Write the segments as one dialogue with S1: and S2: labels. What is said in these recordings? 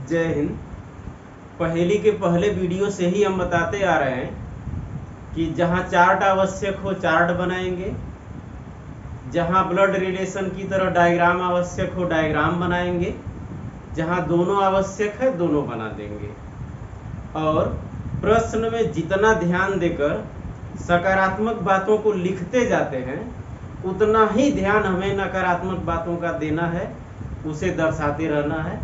S1: जय हिंद। पहेली के पहले वीडियो से ही हम बताते आ रहे हैं कि जहाँ चार्ट आवश्यक हो चार्ट बनाएंगे, जहाँ ब्लड रिलेशन की तरह डायग्राम आवश्यक हो डायग्राम बनाएंगे, जहाँ दोनों आवश्यक है दोनों बना देंगे। और प्रश्न में जितना ध्यान देकर सकारात्मक बातों को लिखते जाते हैं उतना ही ध्यान हमें नकारात्मक बातों का देना है, उसे दर्शाते रहना है।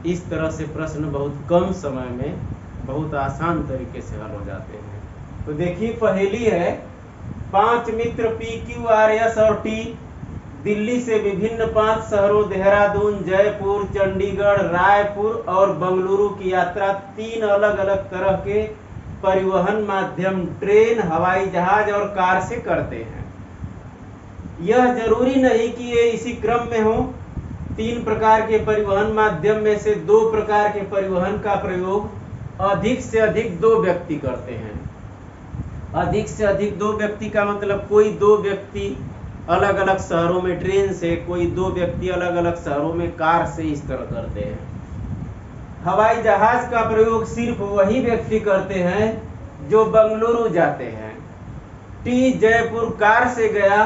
S1: इस तरह से प्रश्न बहुत कम समय में बहुत आसान तरीके से हल हो जाते हैं। तो देखिए पहेली है, 5 मित्र पी क्यू आर एस और टी दिल्ली से विभिन्न 5 शहरों देहरादून, जयपुर, चंडीगढ़, रायपुर और बंगलुरु की यात्रा 3 अलग अलग तरह के परिवहन माध्यम ट्रेन, हवाई जहाज और कार से करते हैं। यह जरूरी नहीं कि ये इसी क्रम में हो। 3 प्रकार के परिवहन माध्यम में से 2 प्रकार के परिवहन का प्रयोग अधिक से अधिक 2 व्यक्ति करते हैं। अधिक से अधिक 2 व्यक्ति का मतलब कोई 2 व्यक्ति अलग अलग शहरों में ट्रेन से, कोई 2 व्यक्ति अलग अलग शहरों में कार से, इस तरह करते हैं। हवाई जहाज का प्रयोग सिर्फ वही व्यक्ति करते हैं जो बंगलुरु जाते हैं। टी जयपुर कार से गया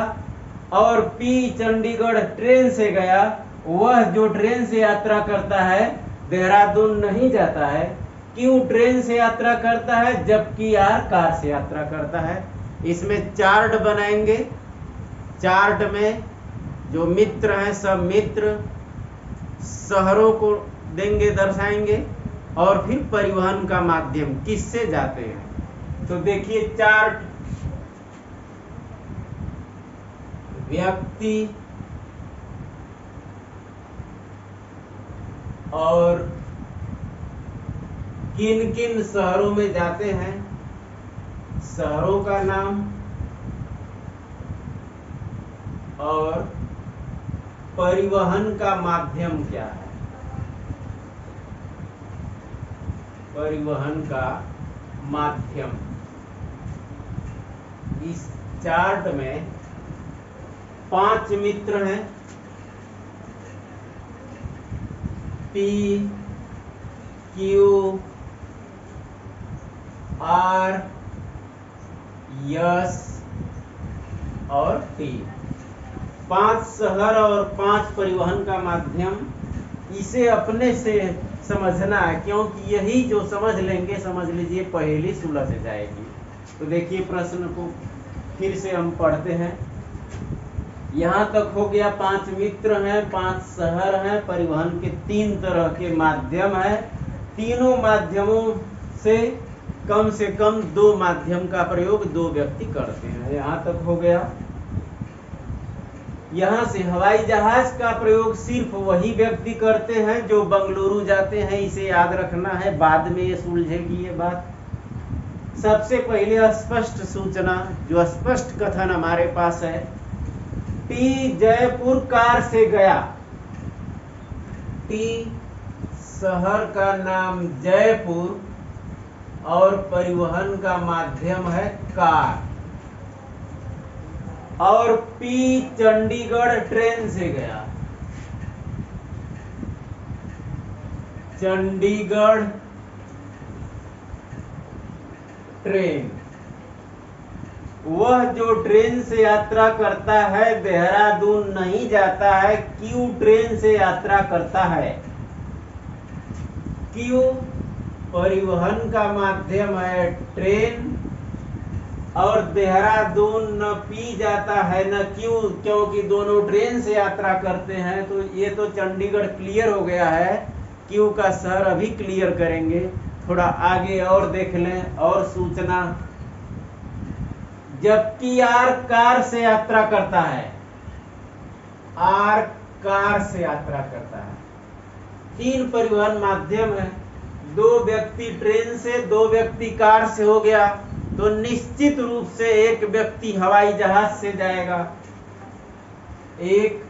S1: और पी चंडीगढ़ ट्रेन से गया। वह जो ट्रेन से यात्रा करता है देहरादून नहीं जाता है। क्यों ट्रेन से यात्रा करता है जबकि आर कार से यात्रा करता है। इसमें चार्ट बनाएंगे। चार्ट में जो मित्र हैं सब मित्र शहरों को देंगे, दर्शाएंगे और फिर परिवहन का माध्यम किससे जाते हैं। तो देखिए चार्ट, व्यक्ति और किन किन शहरों में जाते हैं, शहरों का नाम और परिवहन का माध्यम क्या है। परिवहन का माध्यम इस चार्ट में 5 मित्र हैं। पी क्यू आर एस और टी, 5 शहर और 5 परिवहन का माध्यम। इसे अपने से समझना है क्योंकि यही जो समझ लेंगे, समझ लीजिए पहेली सुलझ जाएगी। तो देखिए प्रश्न को फिर से हम पढ़ते हैं। यहाँ तक हो गया 5 मित्र हैं, 5 शहर हैं, परिवहन के 3 तरह के माध्यम है। तीनों माध्यमों से कम 2 माध्यम का प्रयोग 2 व्यक्ति करते हैं। यहाँ तक हो गया। यहाँ से हवाई जहाज का प्रयोग सिर्फ वही व्यक्ति करते हैं जो बंगलुरु जाते हैं। इसे याद रखना है, बाद में ये सुलझेगी ये बात। सबसे पहले स्पष्ट सूचना, जो स्पष्ट कथन हमारे पास है, टी जयपुर कार से गया। टी शहर का नाम जयपुर और परिवहन का माध्यम है कार। और पी चंडीगढ़ ट्रेन से गया। चंडीगढ़ ट्रेन, वह जो ट्रेन से यात्रा करता है देहरादून नहीं जाता है। क्यों ट्रेन से यात्रा करता है। क्यों परिवहन का माध्यम है ट्रेन और देहरादून न पी जाता है न क्यों, क्योंकि दोनों ट्रेन से यात्रा करते हैं। तो ये तो चंडीगढ़ क्लियर हो गया है। क्यों का शहर अभी क्लियर करेंगे, थोड़ा आगे और देख लें और सूचना। जबकि आर कार से यात्रा करता है। आर कार से यात्रा करता है। 3 परिवहन माध्यम है। 2 व्यक्ति ट्रेन से, 2 व्यक्ति कार से हो गया। तो निश्चित रूप से एक व्यक्ति हवाई जहाज से जाएगा। एक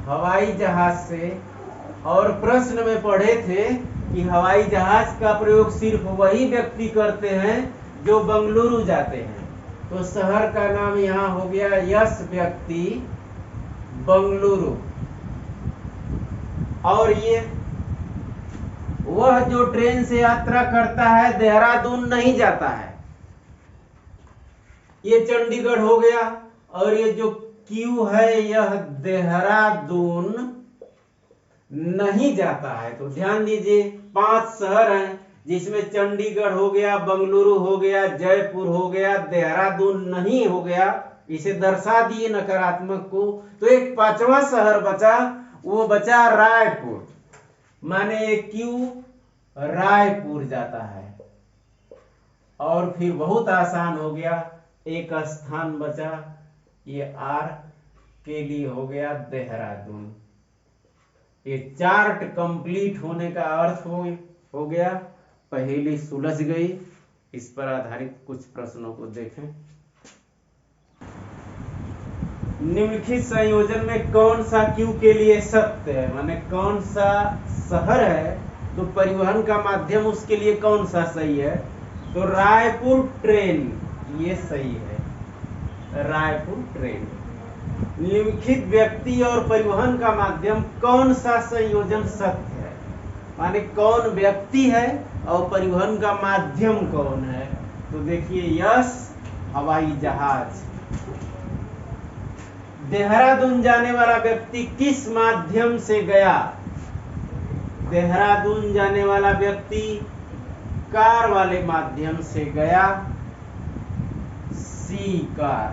S1: हवाई जहाज से। और प्रश्न में पढ़े थे कि हवाई जहाज का प्रयोग सिर्फ वही व्यक्ति करते हैं जो बंगलुरु जाते हैं। तो शहर का नाम यहाँ हो गया यस व्यक्ति बंगलुरु। और ये वह जो ट्रेन से यात्रा करता है देहरादून नहीं जाता है। ये चंडीगढ़ हो गया, और ये जो क्यू है यह देहरादून नहीं जाता है। तो ध्यान दीजिए 5 शहर हैं जिसमें चंडीगढ़ हो गया, बंगलुरु हो गया, जयपुर हो गया, देहरादून नहीं हो गया। इसे दर्शा दिए नकारात्मक को। तो एक 5वां शहर बचा, वो बचा रायपुर। माने ये क्यू रायपुर जाता है। और फिर बहुत आसान हो गया, एक स्थान बचा, ये आर के लिए हो गया देहरादून। ये चार्ट कंप्लीट होने का अर्थ हो गया। पहेली सुलझ गई। इस पर आधारित कुछ प्रश्नों को देखें। निम्नलिखित संयोजन में कौन सा क्यू के लिए सत्य है? माने कौन सा शहर है तो परिवहन का माध्यम उसके लिए कौन सा सही है? तो रायपुर ट्रेन ये सही है, रायपुर ट्रेन। निम्नलिखित व्यक्ति और परिवहन का माध्यम कौन सा संयोजन सत्य है? माने कौन व्यक्ति है और परिवहन का माध्यम कौन है? तो देखिए यस, हवाई जहाज। देहरादून जाने वाला व्यक्ति किस माध्यम से गया? देहरादून जाने वाला व्यक्ति कार वाले माध्यम से गया, सी कार।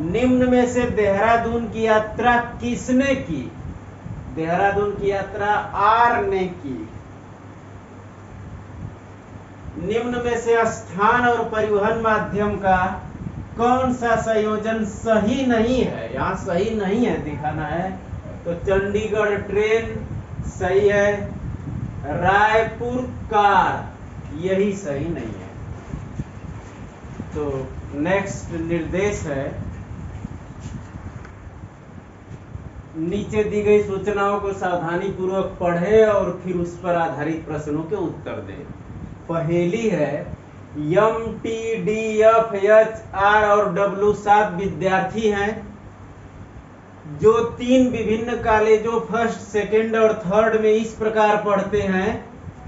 S1: निम्न में से देहरादून की यात्रा किसने की? देहरादून की यात्रा आर ने की। निम्न में से स्थान और परिवहन माध्यम का कौन सा संयोजन सही नहीं है? यहाँ सही नहीं है दिखाना है। तो चंडीगढ़ ट्रेन सही है, रायपुर कार यही सही नहीं है। तो नेक्स्ट निर्देश है, नीचे दी गई सूचनाओं को सावधानी पूर्वक पढ़ें और फिर उस पर आधारित प्रश्नों के उत्तर दें। पहेली है, MTDFHR और W 7 विद्यार्थी हैं जो 3 विभिन्न कॉलेजों फर्स्ट, सेकंड और थर्ड में इस प्रकार पढ़ते हैं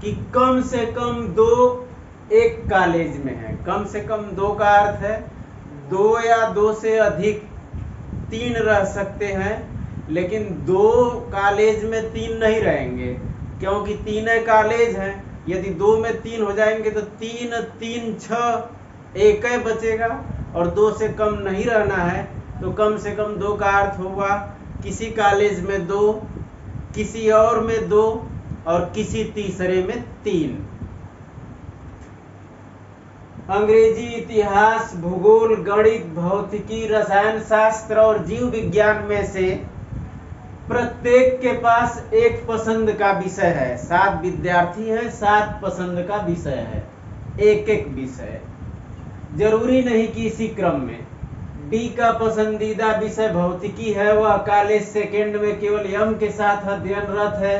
S1: कि कम से कम 2 एक कॉलेज में है। कम से कम 2 का अर्थ है 2 या 2 से अधिक, 3 रह सकते हैं, लेकिन 2 कॉलेज में 3 नहीं रहेंगे क्योंकि 3 कॉलेज हैं। यदि 2 में 3 हो जाएंगे तो 3 3 6 एक ही बचेगा, और 2 से कम नहीं रहना है। तो कम से कम 2 का अर्थ होगा किसी कॉलेज में 2, किसी और में 2 और किसी तीसरे में 3। अंग्रेजी, इतिहास, भूगोल, गणित, भौतिकी, रसायन शास्त्र और जीव विज्ञान में से प्रत्येक के पास एक पसंद का विषय है। 7 विद्यार्थी हैं, 7 पसंद का विषय है, एक एक विषय। जरूरी नहीं कि इसी क्रम में। डी का पसंदीदा विषय भौतिकी है, वह कॉलेज सेकेंड में केवल एम के साथ अध्ययनरत है।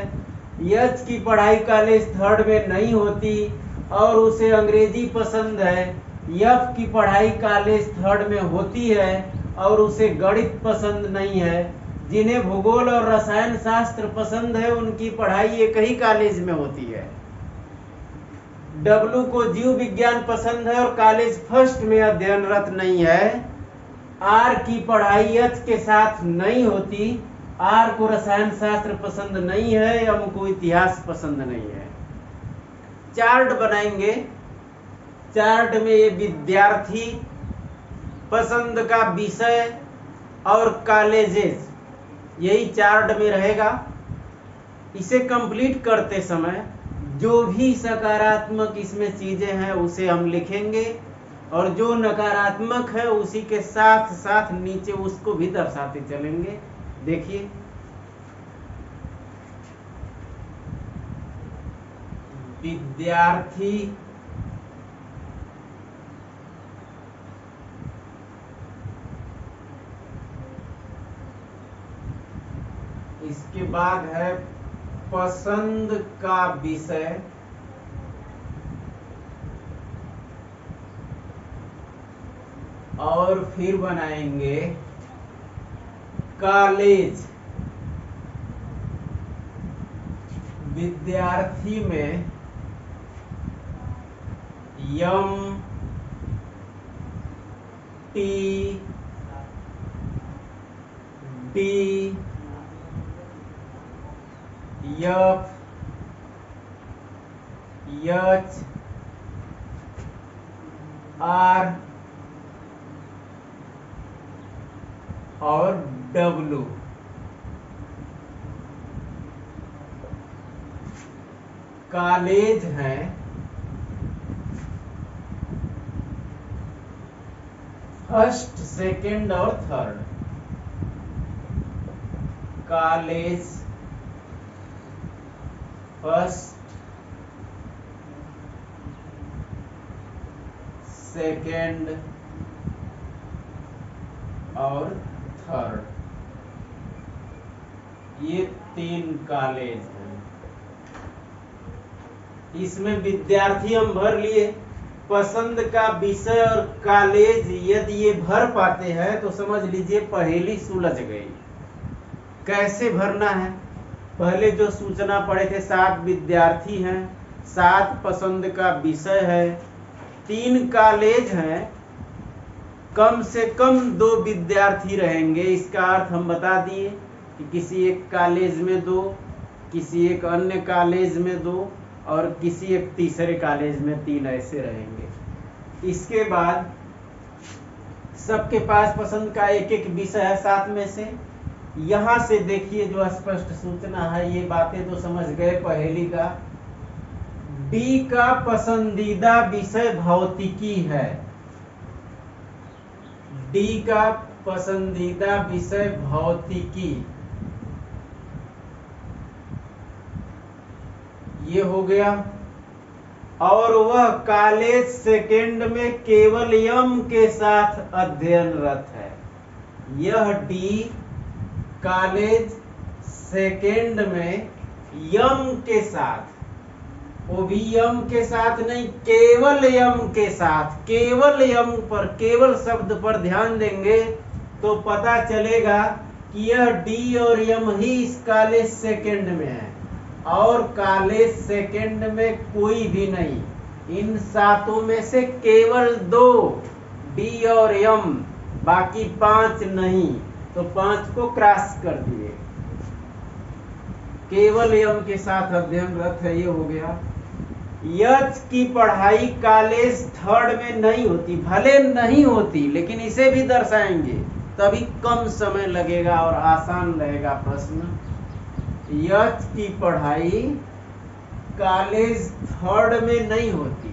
S1: एच की पढ़ाई कॉलेज थर्ड में नहीं होती और उसे अंग्रेजी पसंद है। एफ की पढ़ाई कॉलेज थर्ड में होती है और उसे गणित पसंद नहीं है। जिन्हें भूगोल और रसायन शास्त्र पसंद है उनकी पढ़ाई एक ही कॉलेज में होती है। डब्लू को जीव विज्ञान पसंद है और कॉलेज फर्स्ट में अध्ययनरत नहीं है। आर की पढ़ाई एच के साथ नहीं होती। आर को रसायन शास्त्र पसंद नहीं है, एम को इतिहास पसंद नहीं है। चार्ट बनाएंगे। चार्ट में ये विद्यार्थी, पसंद का विषय और कॉलेजेस यही चार्ट में रहेगा। इसे कंप्लीट करते समय जो भी सकारात्मक इसमें चीजें हैं उसे हम लिखेंगे और जो नकारात्मक है उसी के साथ साथ नीचे उसको भी दर्शाते चलेंगे। देखिए, विद्यार्थी, इसके बाद है पसंद का विषय, और फिर बनाएंगे कॉलेज। विद्यार्थी में M T D F H R और डब्लू कॉलेज हैं फर्स्ट, सेकंड और थर्ड। कॉलेज फर्स्ट, सेकंड और थर्ड, ये 3 कॉलेज हैं। इसमें विद्यार्थी हम भर लिए, पसंद का विषय और कॉलेज यदि ये भर पाते हैं तो समझ लीजिए पहेली सुलझ गई। कैसे भरना है? पहले जो सूचना पढ़े थे, 7 विद्यार्थी हैं, 7 पसंद का विषय है, 3 कॉलेज हैं, कम से कम 2 विद्यार्थी रहेंगे। इसका अर्थ हम बता दिए कि किसी एक कॉलेज में 2, किसी एक अन्य कॉलेज में 2 और किसी एक तीसरे कॉलेज में 3 ऐसे रहेंगे। इसके बाद सबके पास पसंद का एक एक विषय है 7 में से। यहाँ से देखिए जो स्पष्ट सूचना है, ये बातें तो समझ गए पहेली का। डी का पसंदीदा विषय भौतिकी है। डी का पसंदीदा विषय भौतिकी, ये हो गया। और वह कॉलेज सेकंड में केवल यम के साथ अध्ययनरत है। यह डी कॉलेज सेकंड में यम के साथ, वो भी यम के साथ नहीं, केवल यम के साथ, केवल यम पर, केवल शब्द पर ध्यान देंगे तो पता चलेगा कि यह डी और यम ही इस कॉलेज सेकंड में है और कॉलेज सेकंड में कोई भी नहीं। इन 7 में से केवल 2 डी और यम, बाकी 5 नहीं, तो 5 को क्रॉस कर दिए। केवल यम के साथ अध्ययनरत है, ये हो गया। यच की पढ़ाई कॉलेज थर्ड में नहीं होती, भले नहीं होती लेकिन इसे भी दर्शाएंगे, तभी कम समय लगेगा और आसान रहेगा प्रश्न। यच की पढ़ाई कॉलेज थर्ड में नहीं होती,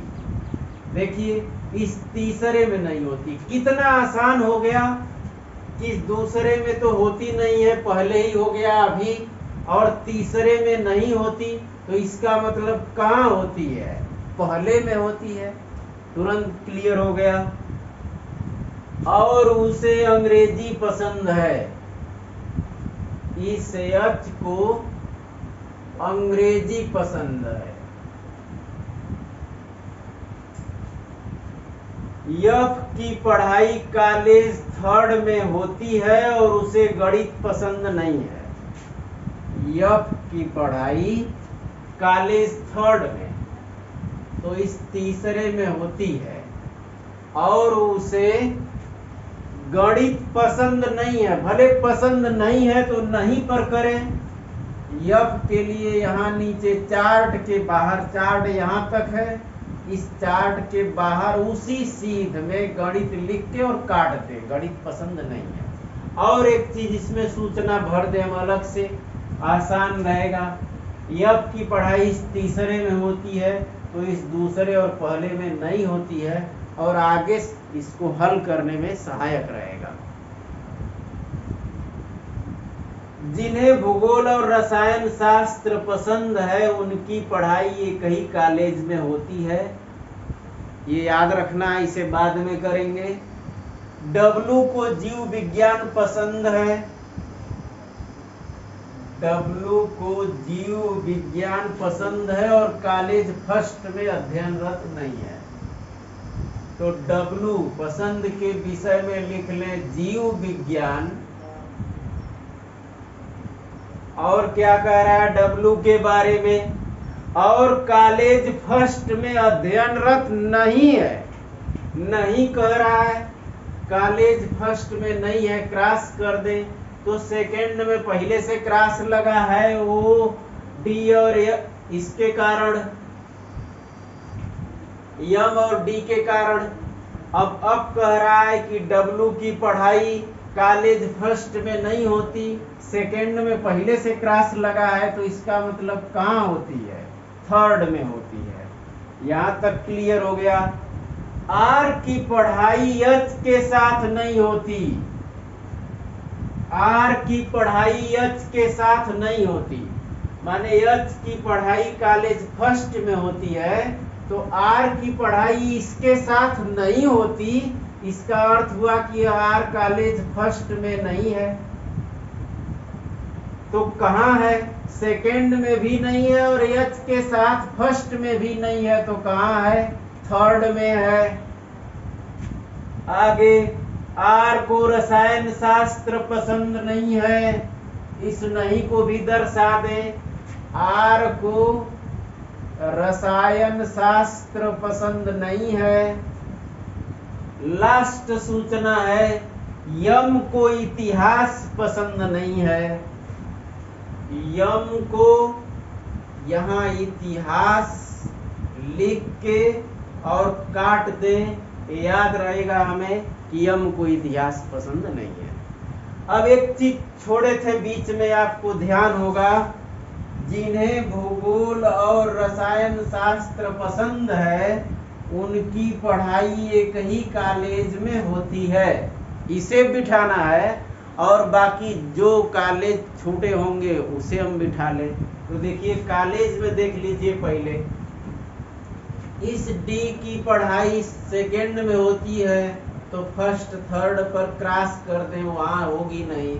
S1: देखिए इस तीसरे में नहीं होती। कितना आसान हो गया कि दूसरे में तो होती नहीं है, पहले ही हो गया अभी, और तीसरे में नहीं होती, तो इसका मतलब कहाँ होती है? पहले में होती है। तुरंत क्लियर हो गया। और उसे अंग्रेजी पसंद है, इस यच को अंग्रेजी पसंद है। यफ की पढ़ाई कॉलेज थर्ड में होती है और उसे गणित पसंद नहीं है। यफ की पढ़ाई कॉलेज थर्ड में, तो इस तीसरे में होती है और उसे गणित पसंद नहीं है। भले पसंद नहीं है तो नहीं पर करें। यफ के लिए यहाँ नीचे चार्ट के बाहर, चार्ट यहाँ तक है, इस चार्ट के बाहर उसी सीध में गणित लिख के और काट दे, गणित पसंद नहीं है। और एक चीज इसमें सूचना भर दे हम अलग से, आसान रहेगा। यफ की पढ़ाई इस तीसरे में होती है तो इस दूसरे और पहले में नहीं होती है, और आगे इसको हल करने में सहायक रहेगा। जिन्हें भूगोल और रसायन शास्त्र पसंद है उनकी पढ़ाई एक ही कॉलेज में होती है, ये याद रखना, इसे बाद में करेंगे। डब्लू को जीव विज्ञान पसंद है, डब्लू को जीव विज्ञान पसंद है और कॉलेज फर्स्ट में अध्ययनरत नहीं है, तो डब्लू पसंद के विषय में लिख लें जीव विज्ञान और क्या कह रहा है W के बारे में, और कॉलेज फर्स्ट में अध्ययनरत नहीं है, नहीं कह रहा है कॉलेज फर्स्ट में नहीं है, क्रॉस कर दे तो सेकंड में पहले से क्रॉस लगा है वो डी और इसके कारण यम और डी के कारण। अब कह रहा है कि W की पढ़ाई कॉलेज फर्स्ट में नहीं होती, सेकंड में पहले से क्रॉस लगा है, तो इसका मतलब कहाँ होती है, थर्ड में होती है। यहाँ तक क्लियर हो गया। R की पढ़ाई H के साथ नहीं होती, R की पढ़ाई H के साथ नहीं होती, माने H की पढ़ाई कॉलेज फर्स्ट में होती है तो R की पढ़ाई इसके साथ नहीं होती, इसका अर्थ हुआ कि R कॉलेज फर्स्ट में नहीं है। तो कहाँ है, सेकंड में भी नहीं है और H के साथ फर्स्ट में भी नहीं है, तो कहाँ है, थर्ड में है। आगे R को रसायन शास्त्र पसंद नहीं है, इस नहीं को भी दर्शा दे। R को रसायन शास्त्र पसंद नहीं है। लास्ट सूचना है, यम को इतिहास पसंद नहीं है, यम को यहाँ इतिहास लिख के और काट दे, याद रहेगा हमें कि यम को इतिहास पसंद नहीं है। अब एक चीज छोड़े थे बीच में, आपको ध्यान होगा, जिन्हें भूगोल और रसायन शास्त्र पसंद है उनकी पढ़ाई एक ही कॉलेज में होती है, इसे बिठाना है, और बाकी जो कॉलेज छूटे होंगे उसे हम बिठा ले। तो देखिए कॉलेज में देख लीजिए, पहले इस डी की पढ़ाई सेकंड में होती है तो फर्स्ट थर्ड पर क्रॉस कर दें, वहां होगी नहीं।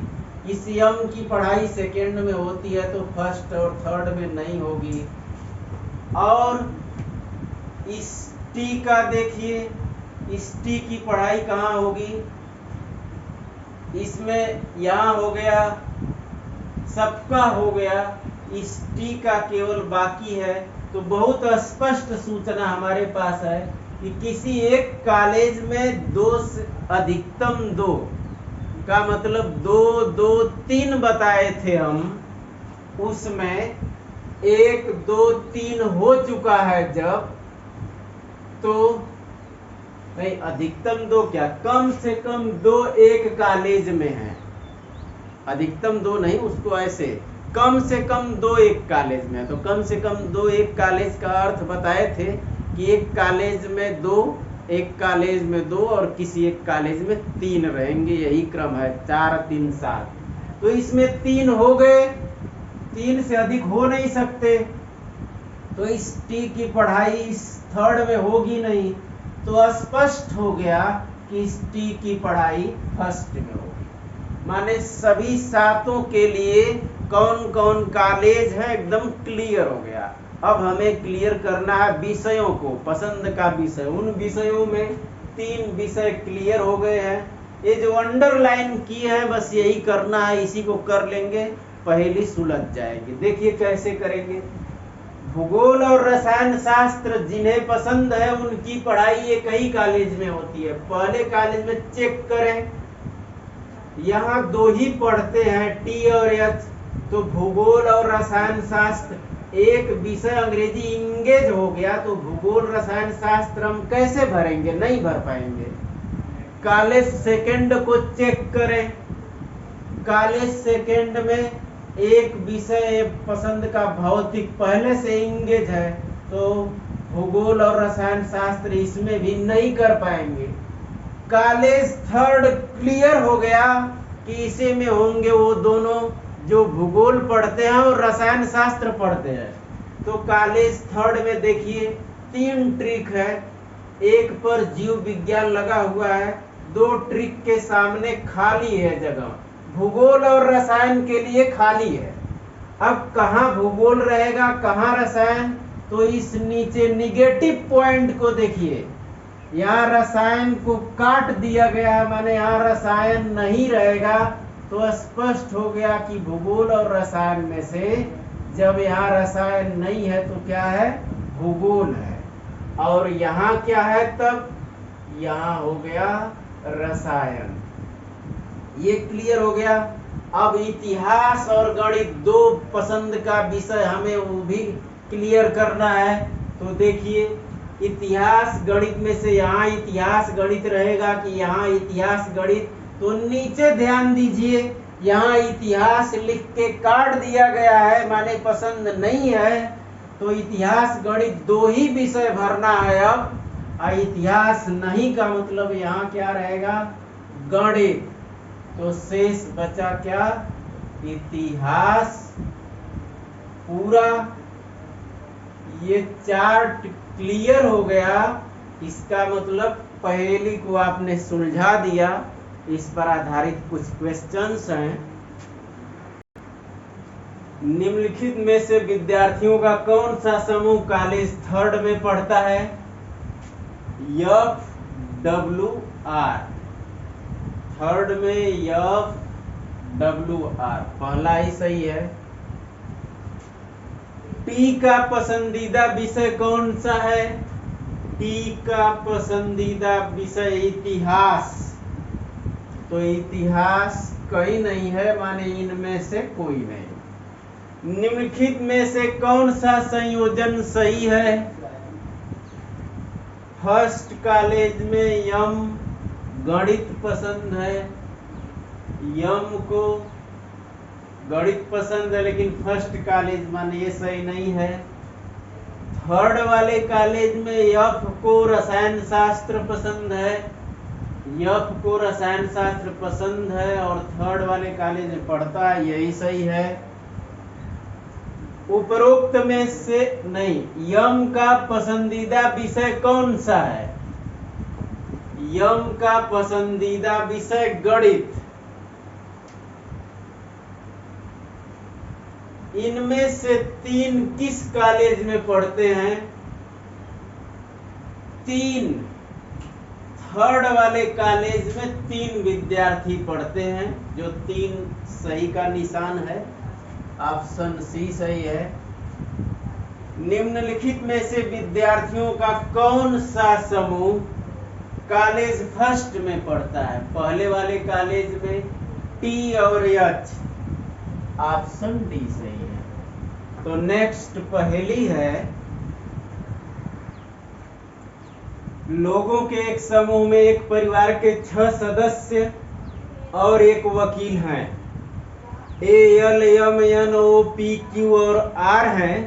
S1: इस यम की पढ़ाई सेकंड में होती है तो फर्स्ट और थर्ड में नहीं होगी। और इस टी का देखिए, इस टी की पढ़ाई कहाँ होगी, इसमें यहाँ हो गया, सबका हो गया, इस टी का केवल बाकी है। तो बहुत स्पष्ट सूचना हमारे पास है कि किसी एक कॉलेज में दो से अधिकतम दो का मतलब 2, 2, 3 बताए थे हम, उसमें 1, 2, 3 हो चुका है जब, तो नहीं अधिकतम 2 क्या, कम से कम 2 एक कॉलेज में है, अधिकतम 2 नहीं, उसको ऐसे कम से कम 2 एक कॉलेज में है। तो कम से कम 2 एक कॉलेज का अर्थ बताए थे कि एक कॉलेज में 2, एक कॉलेज में 2 और किसी एक कॉलेज में 3 रहेंगे, यही क्रम है, 4, 3, 7। तो इसमें 3 हो गए, 3 से अधिक हो नहीं सकते, तो इस टी की पढ़ाई इस थर्ड में होगी नहीं, तो स्पष्ट हो गया कि इस टी की पढ़ाई फर्स्ट में होगी। माने सभी 7 के लिए कौन कौन कॉलेज है एकदम क्लियर हो गया। अब हमें क्लियर करना है विषयों को, पसंद का विषय। उन विषयों में 3 विषय क्लियर हो गए हैं। ये जो अंडरलाइन किए हैं बस यही करना है, इसी को कर लेंगे, पहेली सुलझ जाएगी। देखिए कैसे करेंगे। भूगोल और रसायन शास्त्र जिन्हें पसंद है उनकी पढ़ाई एक ही कॉलेज में होती है। पहले कॉलेज में चेक करें, यहाँ 2 ही पढ़ते हैं, टी और एच। तो भूगोल और रसायन शास्त्र एक विषय अंग्रेजी इंगेज हो गया, तो भूगोल रसायन शास्त्र हम कैसे भरेंगे, नहीं भर पाएंगे। कॉलेज सेकंड को चेक करें, कॉलेज सेकंड में एक विषय पसंद का भौतिक पहले से इंगेज है, तो भूगोल और रसायन शास्त्र इसमें भी नहीं कर पाएंगे। कॉलेज थर्ड क्लियर हो गया कि इसी में होंगे वो दोनों जो भूगोल पढ़ते हैं और रसायन शास्त्र पढ़ते हैं। तो कॉलेज थर्ड में देखिए 3 ट्रिक है, एक पर जीव विज्ञान लगा हुआ है, 2 ट्रिक के सामने खाली है जगह, भूगोल और रसायन के लिए खाली है। अब कहाँ भूगोल रहेगा, कहाँ रसायन, तो इस नीचे निगेटिव पॉइंट को देखिए, यहाँ रसायन को काट दिया गया है, माने यहाँ रसायन नहीं रहेगा, तो स्पष्ट हो गया कि भूगोल और रसायन में से जब यहाँ रसायन नहीं है तो क्या है, भूगोल है, और यहाँ क्या है, तब यहाँ हो गया रसायन। ये क्लियर हो गया। अब इतिहास और गणित दो पसंद का विषय हमें वो भी क्लियर करना है। तो देखिए, इतिहास गणित में से यहाँ इतिहास गणित रहेगा कि यहाँ इतिहास गणित, तो नीचे ध्यान दीजिए, यहाँ इतिहास लिख के काट दिया गया है, माने पसंद नहीं है। तो इतिहास गणित दो ही विषय भरना है अब, और इतिहास नहीं का मतलब यहाँ क्या रहेगा, गणित। तो शेष बचा क्या, इतिहास पूरा। ये चार्ट क्लियर हो गया, इसका मतलब पहेली को आपने सुलझा दिया। इस पर आधारित कुछ क्वेश्चंस हैं। निम्नलिखित में से विद्यार्थियों का कौन सा समूह कॉलेज 3rd में पढ़ता है, FWR, 3rd में FWR पहला ही सही है। टी का पसंदीदा विषय कौन सा है, टी का पसंदीदा विषय इतिहास, तो इतिहास कहीं नहीं है, माने इनमें से कोई नहीं। निम्नलिखित में से कौन सा संयोजन सही है, फर्स्ट कॉलेज में यम गणित पसंद है, यम को गणित पसंद है, लेकिन फर्स्ट कॉलेज माने ये सही नहीं है। 3rd वाले कॉलेज में एफ को रसायन शास्त्र पसंद है, एफ को रसायन शास्त्र पसंद है और 3rd वाले कॉलेज में पढ़ता है, यही सही है। उपरोक्त में से नहीं, यम का पसंदीदा विषय कौन सा है, यम का पसंदीदा विषय गणित। इनमें से 3 किस कॉलेज में पढ़ते हैं, 3 3rd वाले कॉलेज में 3 विद्यार्थी पढ़ते हैं, जो 3 सही का निशान है, ऑप्शन सी सही है। निम्नलिखित में से विद्यार्थियों का कौन सा समूह कॉलेज फर्स्ट में पढ़ता है, पहले वाले कॉलेज में टी और एच, ऑप्शन डी सही है। तो नेक्स्ट पहेली है, लोगों के एक समूह में एक परिवार के 6 सदस्य और एक वकील हैं, ALMNOPQ और R हैं,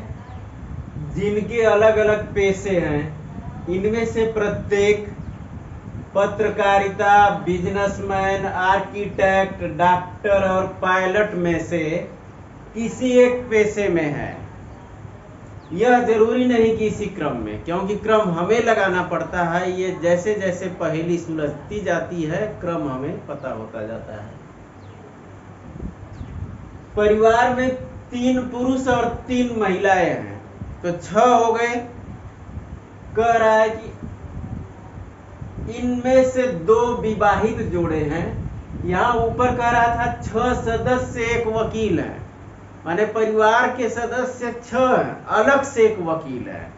S1: जिनके अलग अलग पेशे हैं। इनमें से प्रत्येक पत्रकारिता, बिजनेसमैन, आर्किटेक्ट, डॉक्टर और पायलट में से किसी एक पेशे में है। यह जरूरी नहीं कि इसी क्रम में, क्योंकि क्रम हमें लगाना पड़ता है। ये जैसे जैसे पहेली सुलझती जाती है, क्रम हमें पता होता जाता है। परिवार में 3 पुरुष और 3 महिलाएं हैं, तो 6 हो गए। कह रहा है कि इनमें से 2 विवाहित जोड़े हैं। यहाँ ऊपर कह रहा था 6 सदस्य एक वकील है, माने परिवार के सदस्य 6 हैं, अलग से एक वकील है।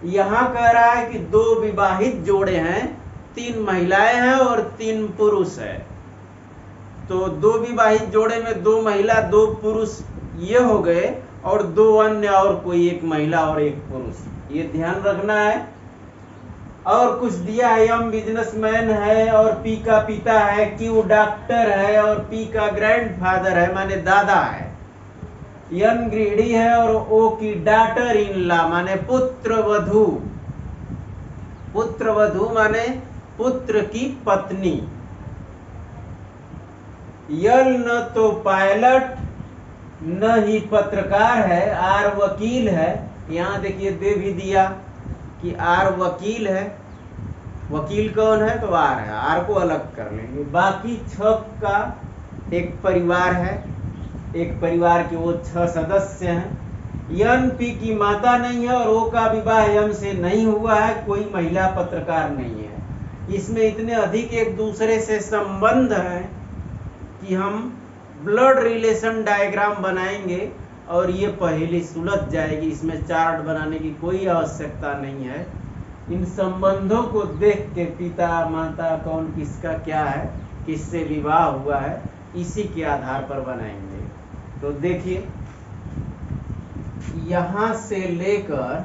S1: यहाँ कह रहा है कि 2 विवाहित जोड़े हैं, 3 महिलाएं हैं और 3 पुरुष है। तो 2 विवाहित जोड़े में 2 महिला 2 पुरुष ये हो गए, और 2 अन्य और कोई एक महिला और एक पुरुष, ये ध्यान रखना है। और कुछ दिया है, एम बिजनेसमैन है और पी का पिता है, क्यू डॉक्टर है और पी का ग्रैंडफादर है, माने दादा है, एन गृहिणी है और ओ की डॉटर इन लॉ माने पुत्र वधू, पुत्र वधू माने पुत्र की पत्नी। यल न तो पायलट न ही पत्रकार है, आर वकील है। यहाँ देखिए दे भी दिया कि आर वकील है, वकील कौन है तो आर है, आर को अलग कर लेंगे। बाकी 6 का एक परिवार है, एक परिवार के वो 6 सदस्य हैं। एन पी की माता नहीं है और ओ का विवाह एम से नहीं हुआ है, कोई महिला पत्रकार नहीं है। इसमें इतने अधिक एक दूसरे से संबंध हैं कि हम ब्लड रिलेशन डायग्राम बनाएंगे और ये पहेली सुलझ जाएगी। इसमें चार्ट बनाने की कोई आवश्यकता नहीं है। इन संबंधों को देख के पिता माता कौन किसका क्या है, किससे विवाह हुआ है, इसी के आधार पर बनाएंगे। तो देखिए यहां से लेकर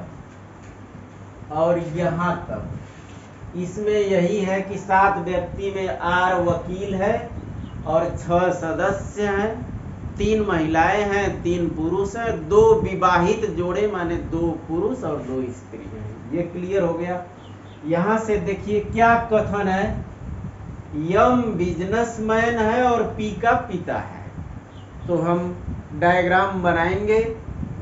S1: और यहां तक इसमें यही है कि 7 व्यक्ति में आर वकील है और 6 सदस्य हैं, 3 महिलाएं हैं, 3 पुरुष हैं, 2 विवाहित जोड़े माने 2 पुरुष और 2 स्त्री हैं। ये क्लियर हो गया। यहां से देखिए क्या कथन है, यम बिजनेसमैन है और पी का पिता है। तो हम डायग्राम बनाएंगे,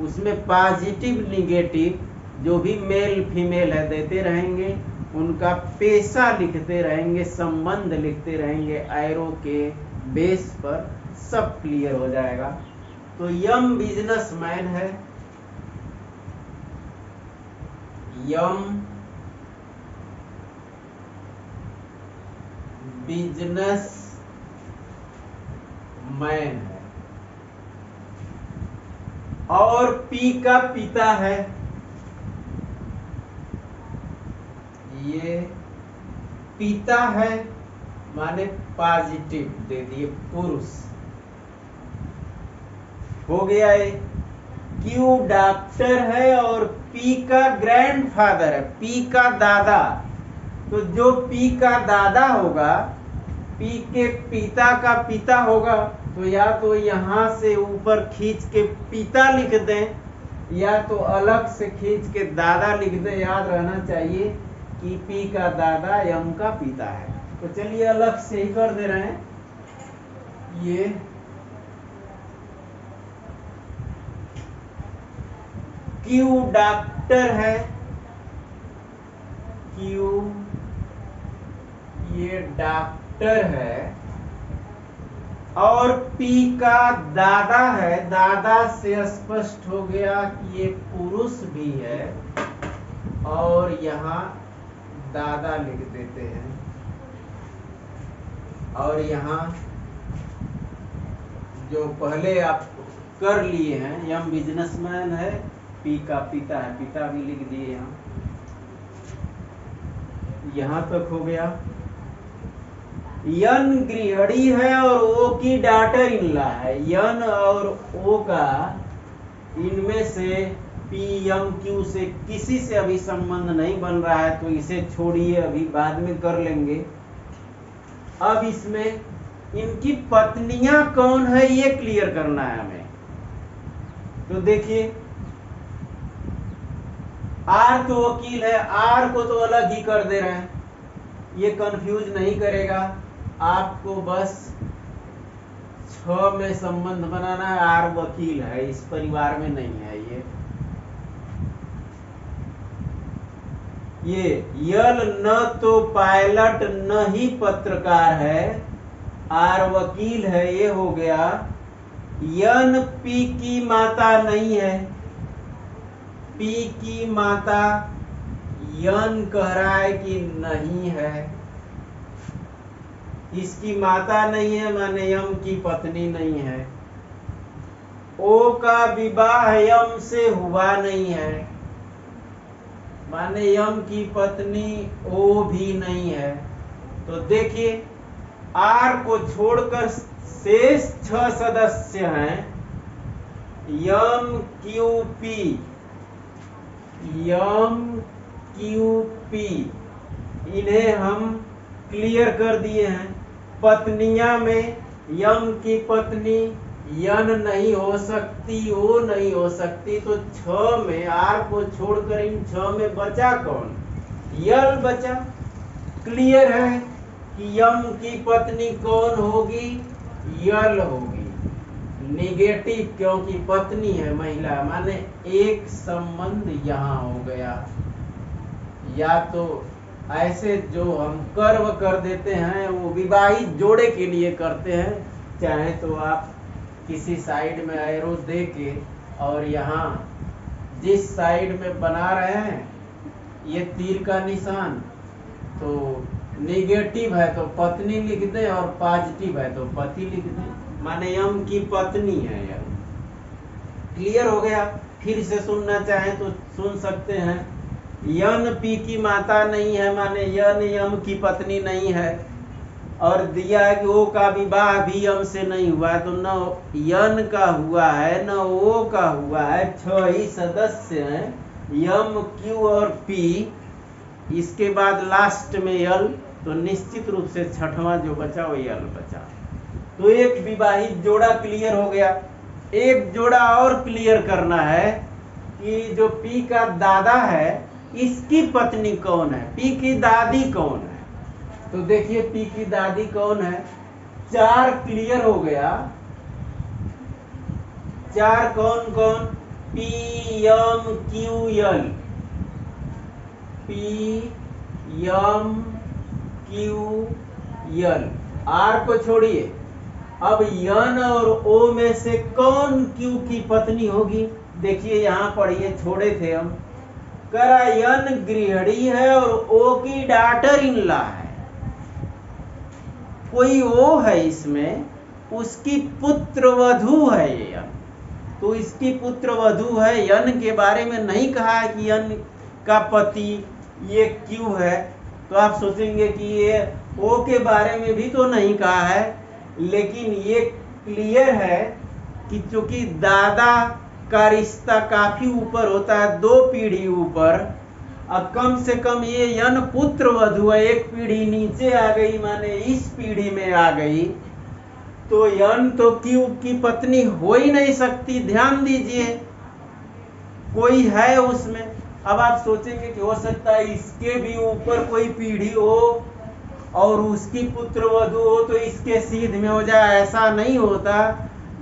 S1: उसमें पॉजिटिव निगेटिव जो भी मेल फीमेल है देते रहेंगे, उनका पेशा लिखते रहेंगे, संबंध लिखते रहेंगे, एरो के बेस पर सब क्लियर हो जाएगा। तो यम बिजनेसमैन है, यम बिजनेस मैन है और पी का पिता है, ये पिता है माने पॉजिटिव दे दिए पुरुष हो गया है। क्यू डॉक्टर है और पी का ग्रैंडफादर है, पी का दादा। तो जो पी का दादा होगा, पी के पिता का पिता होगा, तो या तो यहां से ऊपर खींच के पिता लिख दें या तो अलग से खींच के दादा लिख दें। याद रहना चाहिए कि पी का दादा यम का पिता है। तो चलिए अलग से ही कर दे रहे हैं। ये क्यू डॉक्टर है, क्यू ये डॉक्टर है और पी का दादा है। दादा से स्पष्ट हो गया कि ये पुरुष भी है और यहाँ दादा लिख देते हैं और यहाँ जो पहले आप कर लिए हैं, यम बिजनेसमैन है, पी का पिता है, पिता भी लिख दिए यहाँ तक हो गया। यन गृहिणी है और ओ की डॉटर इन लॉ है। यन और ओ का इनमें से पी एम क्यू से किसी से अभी संबंध नहीं बन रहा है, तो इसे छोड़िए, अभी बाद में कर लेंगे। अब इसमें इनकी पत्नियां कौन है ये क्लियर करना है हमें। तो देखिए आर तो वकील है, आर को तो अलग ही कर दे रहे हैं, ये कंफ्यूज नहीं करेगा आपको। बस 6 में संबंध बनाना है। आर वकील है, इस परिवार में नहीं है। ये यल न तो पायलट न ही पत्रकार है, आर वकील है, ये हो गया। यन पी की माता नहीं है, पी की माता यन कह रहा है कि नहीं है, इसकी माता नहीं है माने यम की पत्नी नहीं है। ओ का विवाह यम से हुआ नहीं है माने यम की पत्नी ओ भी नहीं है। तो देखिए आर को छोड़कर शेष 6 सदस्य हैं, M Q P, M Q P, इन्हें हम क्लियर कर दिए हैं। पत्नियां में यम की पत्नी यन नहीं हो सकती, ओ नहीं हो सकती। तो 6 में आर को छोड़कर इन 6 में बचा कौन, यल बचा। क्लियर है कि यम की पत्नी कौन होगी, यल होगी। निगेटिव क्योंकि पत्नी है महिला, माने एक संबंध यहाँ हो गया। या तो ऐसे जो हम कर्व कर देते हैं वो विवाहित जोड़े के लिए करते हैं, चाहे तो आप किसी साइड में एरो दे के और यहाँ जिस साइड में बना रहे हैं ये तीर का निशान, तो निगेटिव है तो पत्नी लिख दें और पॉजिटिव है तो पति लिख दें। माने यम की पत्नी है यन। क्लियर हो गया? फिर से सुनना चाहें तो सुन सकते हैं। यन पी की माता नहीं है, माने यन यम की पत्नी नहीं है। और दिया है कि ओ का विवाह भी यम से नहीं हुआ है, तो न यन का हुआ है न ओ का हुआ है। 6 ही सदस्य हैं, यम क्यू और पी। इसके बाद लास्ट में यल, तो निश्चित रूप से छठवां जो बचा वो यल बचा। तो एक विवाहित जोड़ा क्लियर हो गया। एक जोड़ा और क्लियर करना है कि जो पी का दादा है इसकी पत्नी कौन है, पी की दादी कौन है। तो देखिए पी की दादी कौन है। 4 क्लियर हो गया। 4 कौन कौन? P M Q L, P M Q L. R को छोड़िए। अब यन और ओ में से कौन क्यू की पत्नी होगी? देखिए यहां पढ़िए, छोड़े थे हम। करा यन गृहिणी है और ओ की डॉटर इन लॉ है। कोई ओ है इसमें, उसकी पुत्र वधू है ये यन। तो इसकी पुत्र वधू है। यन के बारे में नहीं कहा है कि यन का पति ये क्यू है। तो आप सोचेंगे कि ये ओ के बारे में भी तो नहीं कहा है, लेकिन ये क्लियर है कि चूंकि दादा का रिश्ता काफी ऊपर होता है, 2 पीढ़ी ऊपर। अब कम से कम ये यन पुत्र वधू है, 1 पीढ़ी नीचे आ गई, माने इस पीढ़ी में आ गई। तो यन तो क्यू की पत्नी हो ही नहीं सकती। ध्यान दीजिए, कोई है उसमें। अब आप सोचेंगे कि हो सकता है इसके भी ऊपर कोई पीढ़ी हो और उसकी पुत्र वधू हो तो इसके सीध में हो जाए। ऐसा नहीं होता।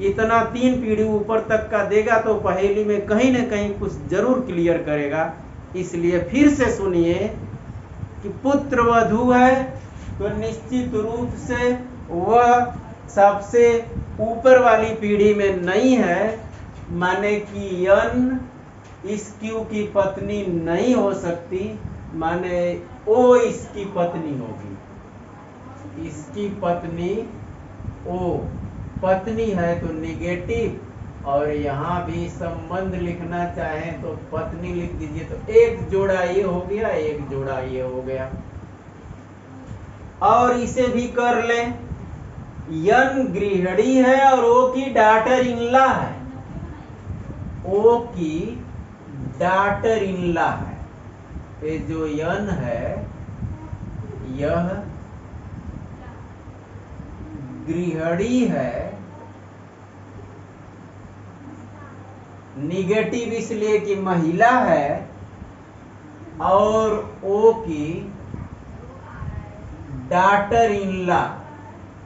S1: इतना 3 पीढ़ी ऊपर तक का देगा तो पहेली में कहीं न कहीं कुछ जरूर क्लियर करेगा। इसलिए फिर से सुनिए कि पुत्र वधू है तो निश्चित रूप से वह सबसे ऊपर वाली पीढ़ी में नहीं है, माने कि यन इस क्यू की पत्नी नहीं हो सकती, माने ओ इसकी पत्नी होगी। इसकी पत्नी ओ। पत्नी है तो निगेटिव, और यहां भी संबंध लिखना चाहें तो पत्नी लिख दीजिए। तो एक जोड़ा ये हो गया, एक जोड़ा ये हो गया। और इसे भी कर ले। यन गृहिणी है और ओ की डॉटर इन लॉ है। ओ की डॉटर इन लॉ है। ये जो यन है यह गृहिणी है। निगेटिव इसलिए कि महिला है, और ओ की डॉटर इन लॉ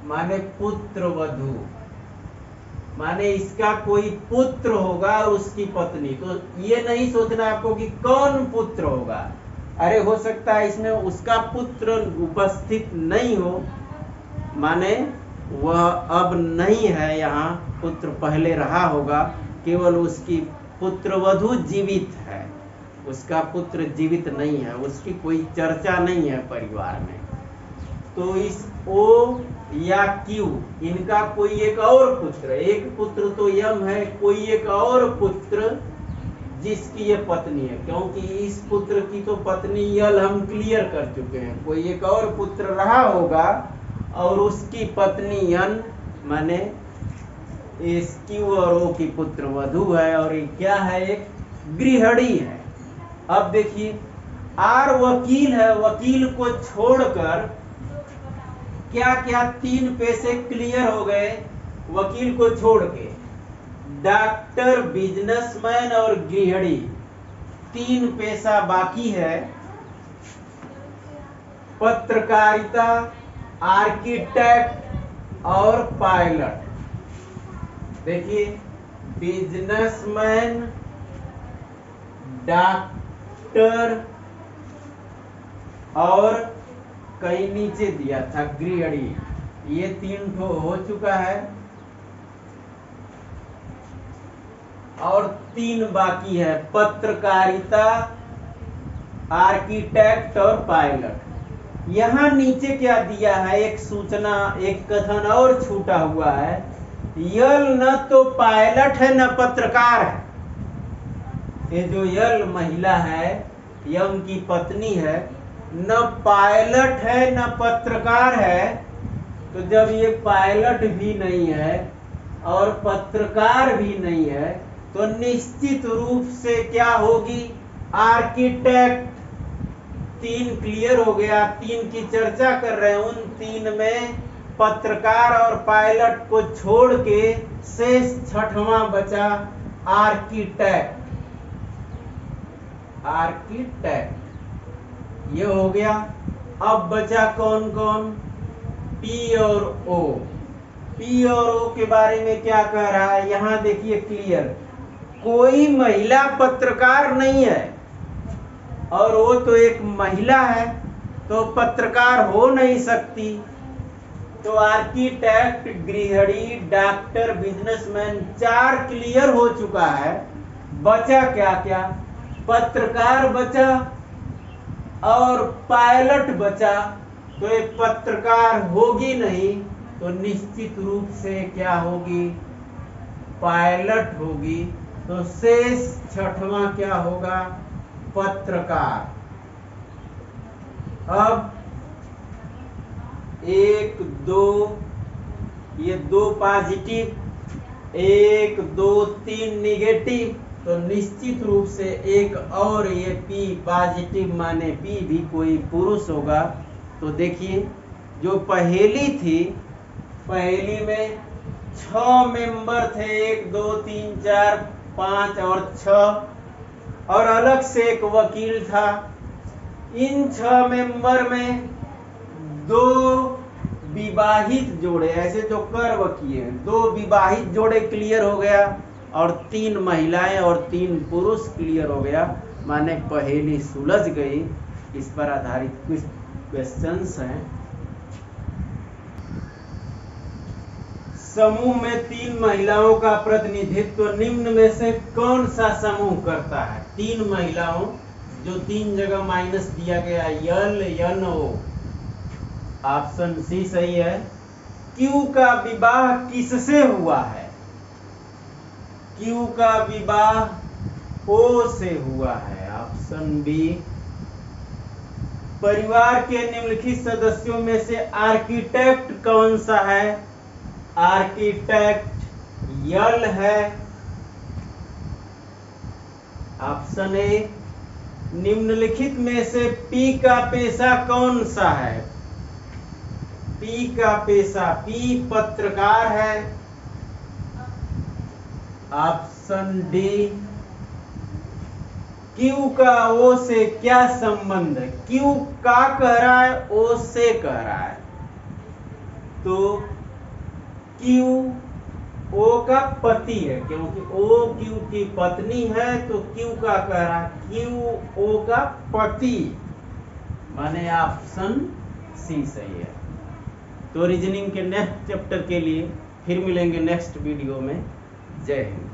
S1: माने पुत्र वधू, माने इसका कोई पुत्र होगा और उसकी पत्नी। तो ये नहीं सोचना आपको कि कौन पुत्र होगा। अरे हो सकता है इसमें उसका पुत्र उपस्थित नहीं हो, माने वह अब नहीं है यहाँ, पुत्र पहले रहा होगा, केवल उसकी पुत्र वधू जीवित है, उसका पुत्र जीवित नहीं है, उसकी कोई चर्चा नहीं है परिवार में। तो इस ओ या क्यू इनका कोई एक और पुत्र, एक पुत्र तो यम है, कोई एक और पुत्र जिसकी ये पत्नी है, क्योंकि इस पुत्र की तो पत्नी यल हम क्लियर कर चुके हैं। कोई एक और पुत्र रहा होगा और उसकी पत्नी यन, माने इस क्यू और ओ की पुत्र वधू है, और ये क्या है? एक गृहिणी है। अब देखिए आर वकील है। वकील को छोड़कर क्या क्या 3 पैसे क्लियर हो गए वकील को छोड़ के। डॉक्टर, बिजनेसमैन और गृहिणी, 3 पैसा बाकी है। पत्रकारिता, आर्किटेक्ट और पायलट। देखिए बिजनेसमैन, डॉक्टर और कहीं नीचे दिया था गृहिणी, ये 3 ठो हो चुका है और 3 बाकी है, पत्रकारिता, आर्किटेक्ट और पायलट। यहां नीचे क्या दिया है? एक सूचना, एक कथन और छूटा हुआ है यल न तो पायलट है न पत्रकार है। ये जो यल महिला है, यम की पत्नी है, न पायलट है न पत्रकार है। तो जब ये पायलट भी नहीं है और पत्रकार भी नहीं है तो निश्चित रूप से क्या होगी? आर्किटेक्ट। 3 क्लियर हो गया। 3 की चर्चा कर रहे हैं। उन 3 में पत्रकार और पायलट को छोड़ के शेष 6वां बचा आर्किटेक्ट। आर्किटेक्ट ये हो गया। अब बचा कौन कौन? पी और ओ। पी और ओ के बारे में क्या कह रहा है? यहां देखिए क्लियर, कोई महिला पत्रकार नहीं है और वो तो एक महिला है तो पत्रकार हो नहीं सकती। तो आर्किटेक्ट, गृहिणी, डॉक्टर, बिजनेसमैन 4 क्लियर हो चुका है। बचा क्या क्या? पत्रकार बचा और पायलट बचा। तो ये पत्रकार होगी नहीं तो निश्चित रूप से क्या होगी? पायलट होगी। तो शेष 6वां क्या होगा? पत्रकार। अब 1 2 ये 2 पॉजिटिव, 1 2 3 निगेटिव। तो निश्चित रूप से एक और ये पी पॉजिटिव माने पी भी कोई पुरुष होगा। तो देखिए जो पहेली थी, पहेली में 6 मेंबर थे, 1 2 3 4 5 और 6, और अलग से एक वकील था। इन 6 मेंबर में 2 विवाहित जोड़े, ऐसे जो कर्व किए, 2 विवाहित जोड़े क्लियर हो गया और 3 महिलाएं और 3 पुरुष क्लियर हो गया। माने पहेली सुलझ गई। इस पर आधारित कुछ क्वेश्चंस हैं। समूह में 3 महिलाओं का प्रतिनिधित्व निम्न में से कौन सा समूह करता है? 3 महिलाओं, जो 3 जगह माइनस दिया गया, यल एन ओ। ऑप्शन सी सही है। क्यू का विवाह किससे हुआ है? क्यू का विवाह ओ से हुआ है। Option B. परिवार के निम्नलिखित सदस्यों में से आर्किटेक्ट कौन सा है? आर्किटेक्ट यल है। Option A. निम्नलिखित में से पी का पेशा कौन सा है? पी का पेशा, पी पत्रकार है। Option D. क्यू का ओ से क्या संबंध है? क्यू का कह रहा है, ओ से कह रहा है। तो क्यू ओ का पति है, क्योंकि ओ क्यू की पत्नी है। तो क्यू का कह रहा है, क्यू ओ का पति, माने ऑप्शन सी सही है। तो रीजनिंग के नेक्स्ट चैप्टर के लिए फिर मिलेंगे नेक्स्ट वीडियो में। जय हिंद।